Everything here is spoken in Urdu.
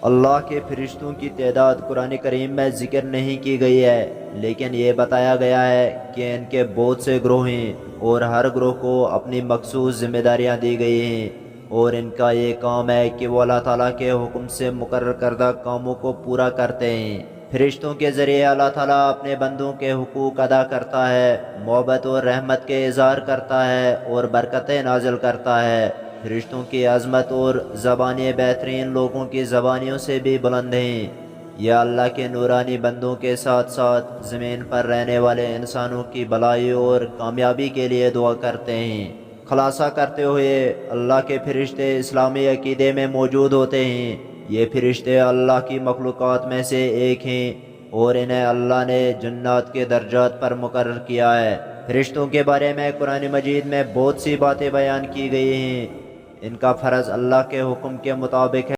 اللہ کے فرشتوں کی تعداد قرآن کریم میں ذکر نہیں کی گئی ہے، لیکن یہ بتایا گیا ہے کہ ان کے بہت سے گروہ ہیں اور ہر گروہ کو اپنی مخصوص ذمہ داریاں دی گئی ہیں، اور ان کا یہ کام ہے کہ وہ اللہ تعالیٰ کے حکم سے مقرر کردہ کاموں کو پورا کرتے ہیں۔ فرشتوں کے ذریعے اللہ تعالیٰ اپنے بندوں کے حقوق ادا کرتا ہے، محبت اور رحمت کے اظہار کرتا ہے اور برکتیں نازل کرتا ہے۔ فرشتوں کی عظمت اور زبانیں بہترین لوگوں کی زبانیوں سے بھی بلند ہیں۔ یہ اللہ کے نورانی بندوں کے ساتھ ساتھ زمین پر رہنے والے انسانوں کی بھلائی اور کامیابی کے لیے دعا کرتے ہیں۔ خلاصہ کرتے ہوئے، اللہ کے فرشتے اسلامی عقیدے میں موجود ہوتے ہیں۔ یہ فرشتے اللہ کی مخلوقات میں سے ایک ہیں اور انہیں اللہ نے جنات کے درجات پر مقرر کیا ہے۔ فرشتوں کے بارے میں قرآن مجید میں بہت سی باتیں بیان کی گئی ہیں۔ ان کا فرض اللہ کے حکم کے مطابق ہے